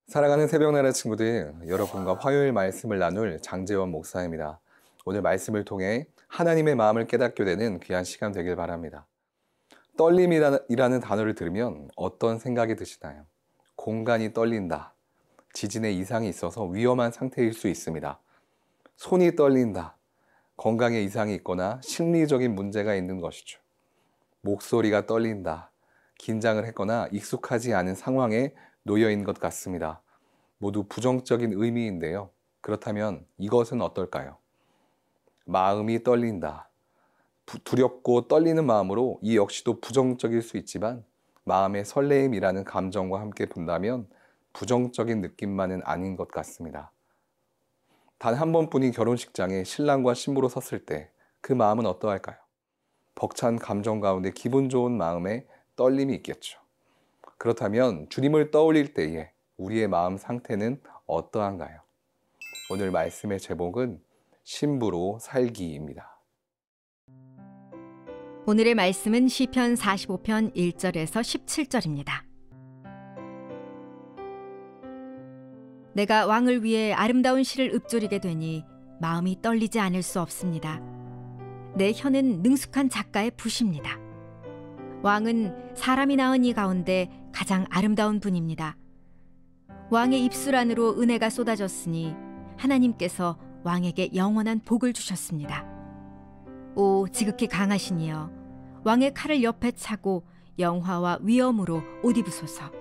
사랑하는 새벽나라 친구들, 여러분과 화요일 말씀을 나눌 장재원 목사입니다. 오늘 말씀을 통해 하나님의 마음을 깨닫게 되는 귀한 시간 되길 바랍니다. 떨림이라는 단어를 들으면 어떤 생각이 드시나요? 공간이 떨린다. 지진에 이상이 있어서 위험한 상태일 수 있습니다. 손이 떨린다. 건강에 이상이 있거나 심리적인 문제가 있는 것이죠. 목소리가 떨린다. 긴장을 했거나 익숙하지 않은 상황에 놓여 있는 것 같습니다. 모두 부정적인 의미인데요. 그렇다면 이것은 어떨까요? 마음이 떨린다. 두렵고 떨리는 마음으로 이 역시도 부정적일 수 있지만 마음의 설레임이라는 감정과 함께 본다면 부정적인 느낌만은 아닌 것 같습니다. 단 한 번뿐인 결혼식장에 신랑과 신부로 섰을 때 그 마음은 어떠할까요? 벅찬 감정 가운데 기분 좋은 마음에 떨림이 있겠죠. 그렇다면 주님을 떠올릴 때에 우리의 마음 상태는 어떠한가요? 오늘 말씀의 제목은 신부로 살기입니다. 오늘의 말씀은 시편 45편 1절에서 17절입니다. 내가 왕을 위해 아름다운 시를 읊조리게 되니 마음이 떨리지 않을 수 없습니다. 내 혀는 능숙한 작가의 붓입니다. 왕은 사람이 낳은 이 가운데 가장 아름다운 분입니다. 왕의 입술 안으로 은혜가 쏟아졌으니 하나님께서 왕에게 영원한 복을 주셨습니다. 오 지극히 강하신 이여, 왕의 칼을 옆에 차고 영화와 위엄으로 옷 입으소서.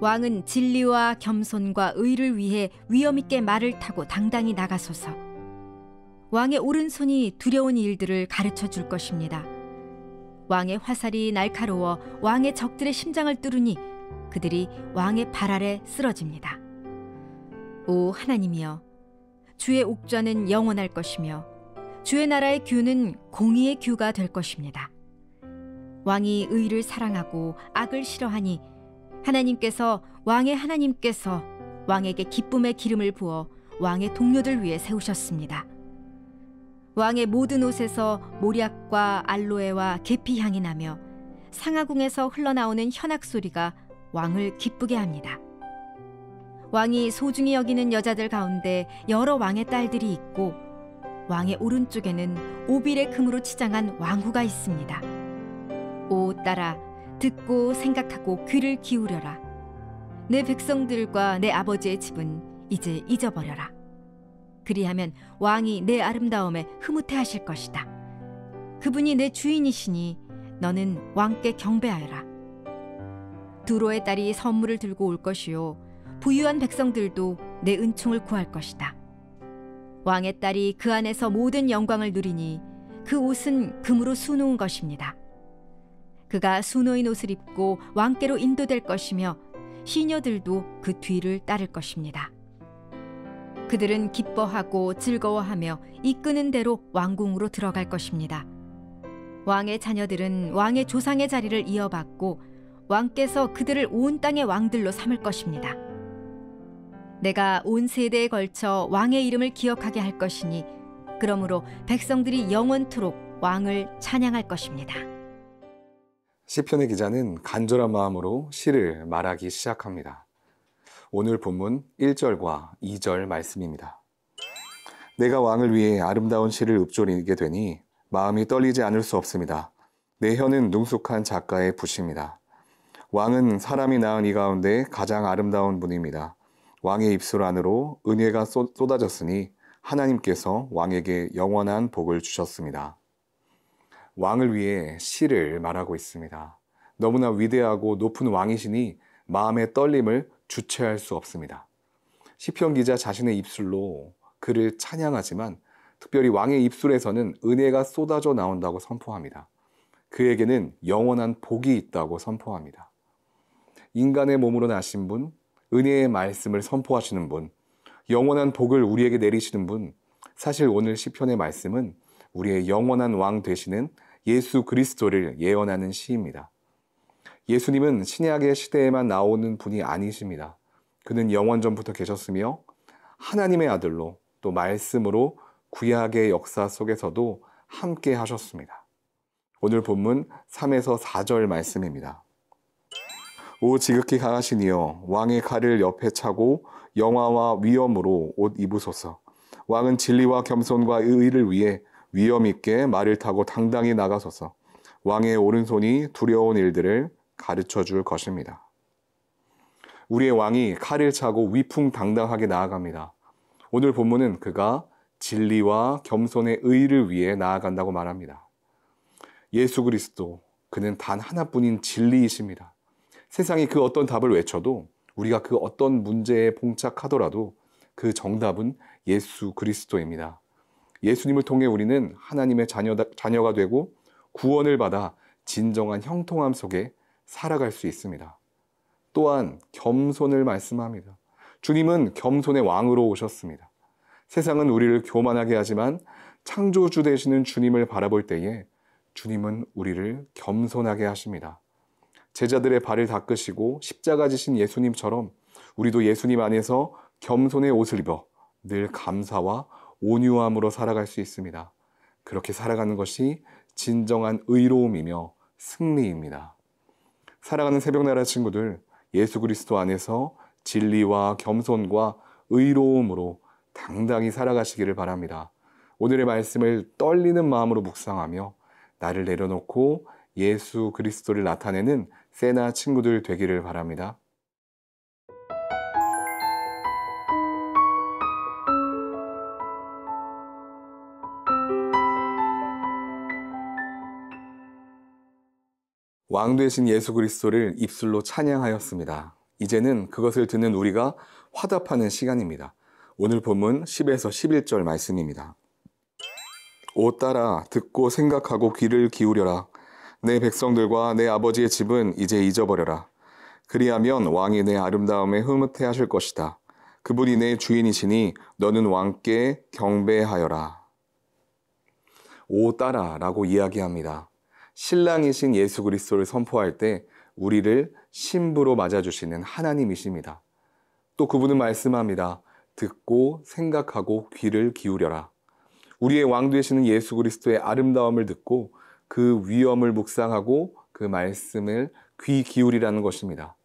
왕은 진리와 겸손과 의를 위해 위엄 있게 말을 타고 당당히 나가소서. 왕의 오른손이 두려운 일들을 가르쳐 줄 것입니다. 왕의 화살이 날카로워 왕의 적들의 심장을 뚫으니 그들이 왕의 발 아래 쓰러집니다. 오 하나님이여, 주의 옥좌는 영원할 것이며 주의 나라의 규는 공의의 규가 될 것입니다. 왕이 의를 사랑하고 악을 싫어하니 하나님께서 왕에게 기쁨의 기름을 부어 왕의 동료들 위해 세우셨습니다. 왕의 모든 옷에서 모략과 알로에와 계피 향이 나며 상아궁에서 흘러나오는 현악 소리가 왕을 기쁘게 합니다. 왕이 소중히 여기는 여자들 가운데 여러 왕의 딸들이 있고 왕의 오른쪽에는 오빌의 금으로 치장한 왕후가 있습니다. 오 딸아, 듣고 생각하고 귀를 기울여라. 내 백성들과 내 아버지의 집은 이제 잊어버려라. 그리하면 왕이 내 아름다움에 흐뭇해하실 것이다. 그분이 내 주인이시니 너는 왕께 경배하여라. 두로의 딸이 선물을 들고 올 것이요, 부유한 백성들도 내 은총을 구할 것이다. 왕의 딸이 그 안에서 모든 영광을 누리니 그 옷은 금으로 수놓은 것입니다. 그가 수놓인 옷을 입고 왕께로 인도될 것이며 시녀들도 그 뒤를 따를 것입니다. 그들은 기뻐하고 즐거워하며 이끄는 대로 왕궁으로 들어갈 것입니다. 왕의 자녀들은 왕의 조상의 자리를 이어받고 왕께서 그들을 온 땅의 왕들로 삼을 것입니다. 내가 온 세대에 걸쳐 왕의 이름을 기억하게 할 것이니 그러므로 백성들이 영원토록 왕을 찬양할 것입니다. 시편의 기자는 간절한 마음으로 시를 말하기 시작합니다. 오늘 본문 1절과 2절 말씀입니다. 내가 왕을 위해 아름다운 시를 읊조리게 되니 마음이 떨리지 않을 수 없습니다. 내 혀는 능숙한 작가의 붓입니다. 왕은 사람이 낳은 이 가운데 가장 아름다운 분입니다. 왕의 입술 안으로 은혜가 쏟아졌으니 하나님께서 왕에게 영원한 복을 주셨습니다. 왕을 위해 시를 말하고 있습니다. 너무나 위대하고 높은 왕이시니 마음의 떨림을 주체할 수 없습니다. 시편 기자 자신의 입술로 그를 찬양하지만 특별히 왕의 입술에서는 은혜가 쏟아져 나온다고 선포합니다. 그에게는 영원한 복이 있다고 선포합니다. 인간의 몸으로 나신 분, 은혜의 말씀을 선포하시는 분, 영원한 복을 우리에게 내리시는 분, 사실 오늘 시편의 말씀은 우리의 영원한 왕 되시는 예수 그리스도를 예언하는 시입니다. 예수님은 신약의 시대에만 나오는 분이 아니십니다. 그는 영원전부터 계셨으며 하나님의 아들로 또 말씀으로 구약의 역사 속에서도 함께 하셨습니다. 오늘 본문 3에서 4절 말씀입니다. 오 지극히 강하신 이여, 왕의 칼을 옆에 차고 영화와 위엄으로 옷 입으소서. 왕은 진리와 겸손과 의를 위해 위엄 있게 말을 타고 당당히 나가소서. 왕의 오른손이 두려운 일들을 가르쳐 줄 것입니다. 우리의 왕이 칼을 차고 위풍당당하게 나아갑니다. 오늘 본문은 그가 진리와 겸손의 의를 위해 나아간다고 말합니다. 예수 그리스도, 그는 단 하나뿐인 진리이십니다. 세상이 그 어떤 답을 외쳐도, 우리가 그 어떤 문제에 봉착하더라도 그 정답은 예수 그리스도입니다. 예수님을 통해 우리는 하나님의 자녀가 되고 구원을 받아 진정한 형통함 속에 살아갈 수 있습니다. 또한 겸손을 말씀합니다. 주님은 겸손의 왕으로 오셨습니다. 세상은 우리를 교만하게 하지만 창조주 되시는 주님을 바라볼 때에 주님은 우리를 겸손하게 하십니다. 제자들의 발을 닦으시고 십자가 지신 예수님처럼 우리도 예수님 안에서 겸손의 옷을 입어 늘 감사와 온유함으로 살아갈 수 있습니다. 그렇게 살아가는 것이 진정한 의로움이며 승리입니다. 사랑하는 새벽나라 친구들, 예수 그리스도 안에서 진리와 겸손과 의로움으로 당당히 살아가시기를 바랍니다. 오늘의 말씀을 떨리는 마음으로 묵상하며 나를 내려놓고 예수 그리스도를 나타내는 세나 친구들 되기를 바랍니다. 왕 되신 예수 그리스도를 입술로 찬양하였습니다. 이제는 그것을 듣는 우리가 화답하는 시간입니다. 오늘 본문 10에서 11절 말씀입니다. 오 딸아, 듣고 생각하고 귀를 기울여라. 내 백성들과 내 아버지의 집은 이제 잊어버려라. 그리하면 왕이 내 아름다움에 흐뭇해 하실 것이다. 그분이 내 주인이시니 너는 왕께 경배하여라. 오 딸아 라고 이야기합니다. 신랑이신 예수 그리스도를 선포할 때 우리를 신부로 맞아주시는 하나님이십니다. 또 그분은 말씀합니다. 듣고 생각하고 귀를 기울여라. 우리의 왕 되시는 예수 그리스도의 아름다움을 듣고 그 위엄을 묵상하고 그 말씀을 귀 기울이라는 것입니다.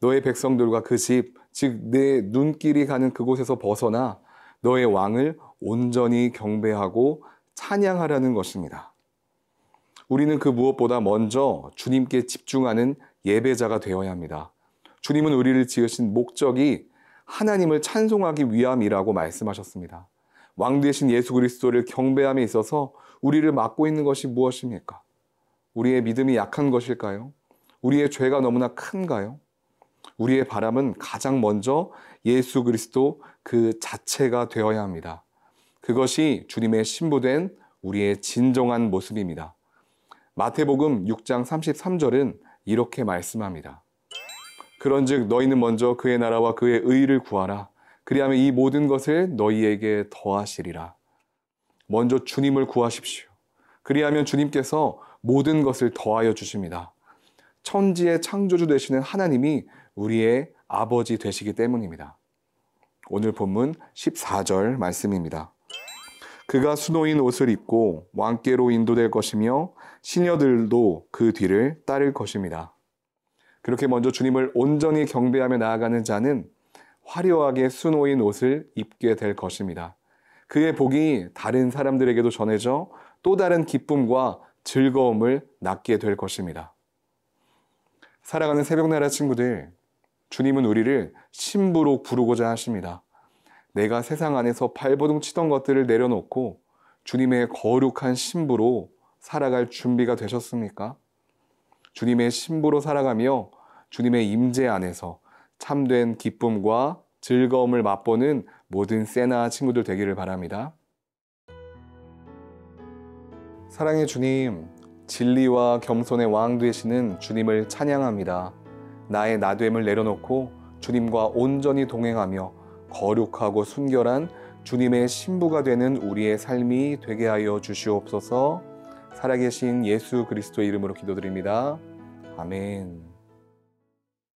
너의 백성들과 그 집, 즉 내 눈길이 가는 그곳에서 벗어나 너의 왕을 온전히 경배하고 찬양하라는 것입니다. 우리는 그 무엇보다 먼저 주님께 집중하는 예배자가 되어야 합니다. 주님은 우리를 지으신 목적이 하나님을 찬송하기 위함이라고 말씀하셨습니다. 왕 되신 예수 그리스도를 경배함에 있어서 우리를 막고 있는 것이 무엇입니까? 우리의 믿음이 약한 것일까요? 우리의 죄가 너무나 큰가요? 우리의 바람은 가장 먼저 예수 그리스도 그 자체가 되어야 합니다. 그것이 주님의 신부된 우리의 진정한 모습입니다. 마태복음 6장 33절은 이렇게 말씀합니다. 그런즉 너희는 먼저 그의 나라와 그의 의를 구하라. 그리하면 이 모든 것을 너희에게 더하시리라. 먼저 주님을 구하십시오. 그리하면 주님께서 모든 것을 더하여 주십니다. 천지의 창조주 되시는 하나님이 우리의 아버지 되시기 때문입니다. 오늘 본문 14절 말씀입니다. 그가 수노인 옷을 입고 왕께로 인도될 것이며 시녀들도 그 뒤를 따를 것입니다. 그렇게 먼저 주님을 온전히 경배하며 나아가는 자는 화려하게 수노인 옷을 입게 될 것입니다. 그의 복이 다른 사람들에게도 전해져 또 다른 기쁨과 즐거움을 낳게 될 것입니다. 사랑하는 새벽나라 친구들, 주님은 우리를 신부로 부르고자 하십니다. 내가 세상 안에서 발버둥 치던 것들을 내려놓고 주님의 거룩한 신부로 살아갈 준비가 되셨습니까? 주님의 신부로 살아가며 주님의 임재 안에서 참된 기쁨과 즐거움을 맛보는 모든 세나 친구들 되기를 바랍니다. 사랑의 주님, 진리와 겸손의 왕 되시는 주님을 찬양합니다. 나의 나됨을 내려놓고 주님과 온전히 동행하며 거룩하고 순결한 주님의 신부가 되는 우리의 삶이 되게 하여 주시옵소서. 살아계신 예수 그리스도의 이름으로 기도드립니다. 아멘.